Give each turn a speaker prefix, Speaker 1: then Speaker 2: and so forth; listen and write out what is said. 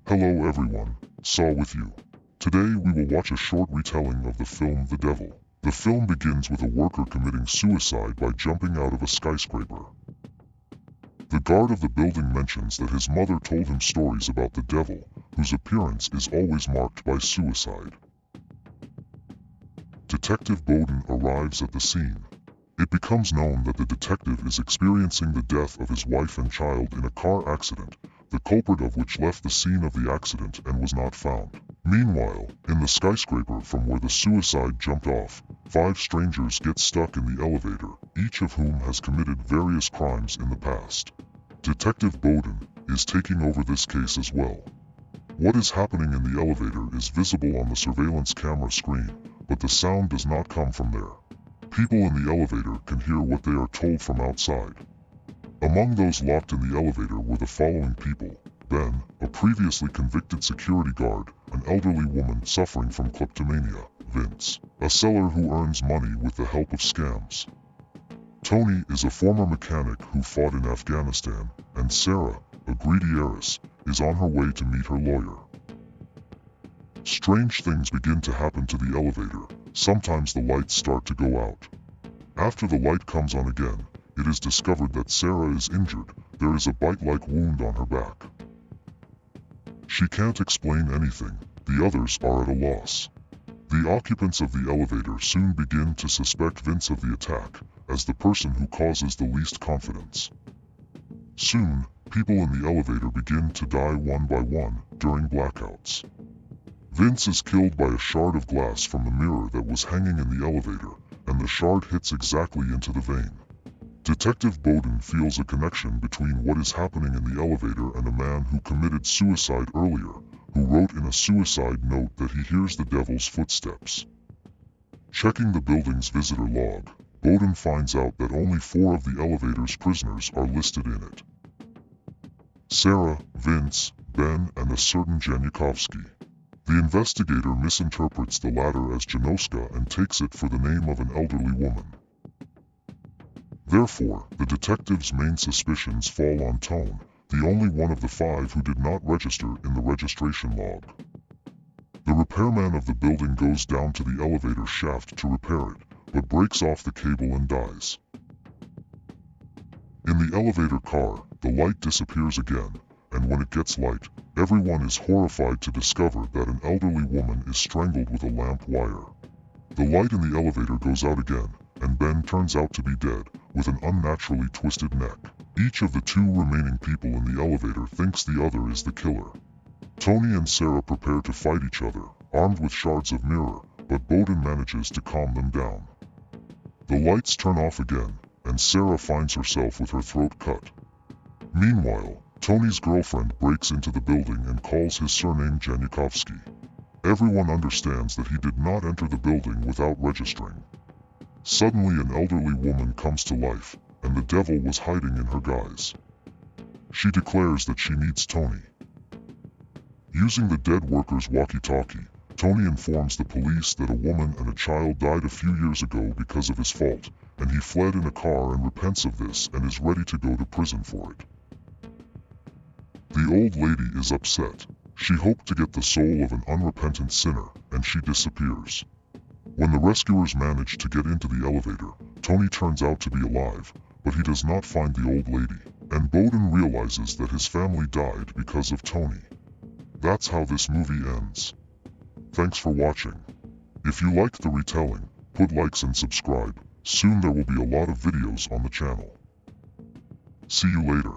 Speaker 1: Hello everyone, Saw with you. Today we will watch a short retelling of the film The Devil. The film begins with a worker committing suicide by jumping out of a skyscraper. The guard of the building mentions that his mother told him stories about the devil, whose appearance is always marked by suicide. Detective Bowden arrives at the scene. It becomes known that the detective is experiencing the death of his wife and child in a car accident, the culprit of which left the scene of the accident and was not found. Meanwhile, in the skyscraper from where the suicide jumped off, 5 strangers get stuck in the elevator, each of whom has committed various crimes in the past. Detective Bowden is taking over this case as well. What is happening in the elevator is visible on the surveillance camera screen, but the sound does not come from there. People in the elevator can hear what they are told from outside. Among those locked in the elevator were the following people: Ben, a previously convicted security guard, an elderly woman suffering from kleptomania; Vince, a seller who earns money with the help of scams; Tony is a former mechanic who fought in Afghanistan; and Sarah, a greedy heiress, is on her way to meet her lawyer. Strange things begin to happen to the elevator. Sometimes the lights start to go out. After the light comes on again, it is discovered that Sarah is injured. There is a bite-like wound on her back. She can't explain anything. The others are at a loss. The occupants of the elevator soon begin to suspect Vince of the attack, as the person who causes the least confidence. Soon, people in the elevator begin to die one by one during blackouts. Vince is killed by a shard of glass from the mirror that was hanging in the elevator, and the shard hits exactly into the vein. Detective Bowden feels a connection between what is happening in the elevator and a man who committed suicide earlier, who wrote in a suicide note that he hears the devil's footsteps. Checking the building's visitor log, Bowden finds out that only 4 of the elevator's prisoners are listed in it: Sarah, Vince, Ben, and a certain Janukovsky. The investigator misinterprets the latter as Janoska and takes it for the name of an elderly woman. Therefore, the detective's main suspicions fall on Tone, the only one of the 5 who did not register in the registration log. The repairman of the building goes down to the elevator shaft to repair it, but breaks off the cable and dies. In the elevator car, the light disappears again, and when it gets light, everyone is horrified to discover that an elderly woman is strangled with a lamp wire. The light in the elevator goes out again, and Ben turns out to be dead, with an unnaturally twisted neck. Each of the 2 remaining people in the elevator thinks the other is the killer. Tony and Sarah prepare to fight each other, armed with shards of mirror, but Bowden manages to calm them down. The lights turn off again, and Sarah finds herself with her throat cut. Meanwhile, Tony's girlfriend breaks into the building and calls his surname Janukovsky. Everyone understands that he did not enter the building without registering. Suddenly an elderly woman comes to life, and the devil was hiding in her guise. She declares that she needs Tony. Using the dead worker's walkie-talkie, Tony informs the police that a woman and a child died a few years ago because of his fault, and he fled in a car and repents of this and is ready to go to prison for it. The old lady is upset. She hoped to get the soul of an unrepentant sinner, and she disappears. When the rescuers manage to get into the elevator, Tony turns out to be alive, but he does not find the old lady, and Bowden realizes that his family died because of Tony. That's how this movie ends. Thanks for watching. If you liked the retelling, put likes and subscribe. Soon there will be a lot of videos on the channel. See you later.